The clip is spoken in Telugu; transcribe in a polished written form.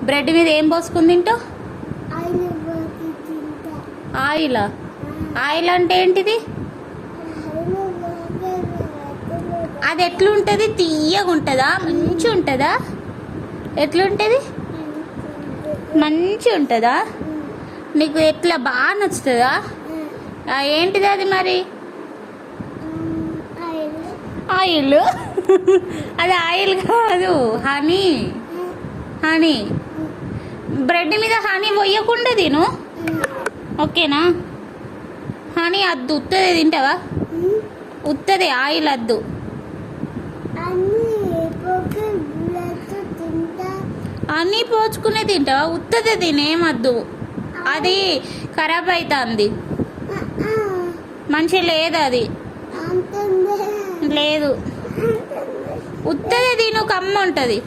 బ్రెడ్ మీద ఏం పోసుకుని తింటావు? ఆయిల్. ఆయిల్ అంటే ఏంటిది? అది ఎట్లుంటుంది? తీయగా ఉంటుందా? మంచి ఉంటుందా? ఎట్లుంటుంది? మంచి ఉంటుందా? నీకు ఎట్లా బాగా నచ్చుతుందా? ఏంటిది అది మరి? ఆయిల్. అది ఆయిల్ కాదు, హనీ. హనీ. బ్రెడ్ మీద హనీ పోయకుండా తిను, ఓకేనా? హనీ అద్దు, ఉత్తదే తింటావా? ఉత్తదే, ఆయిల్ అద్దు. అన్నీ పోచుకునే తింటావా? ఉత్తదే తినేమద్దు, అది ఖరాబ్ అవుతుంది. మంచిగా లేదు అది, లేదు. ఉత్తదే తిను, కమ్మ ఉంటుంది.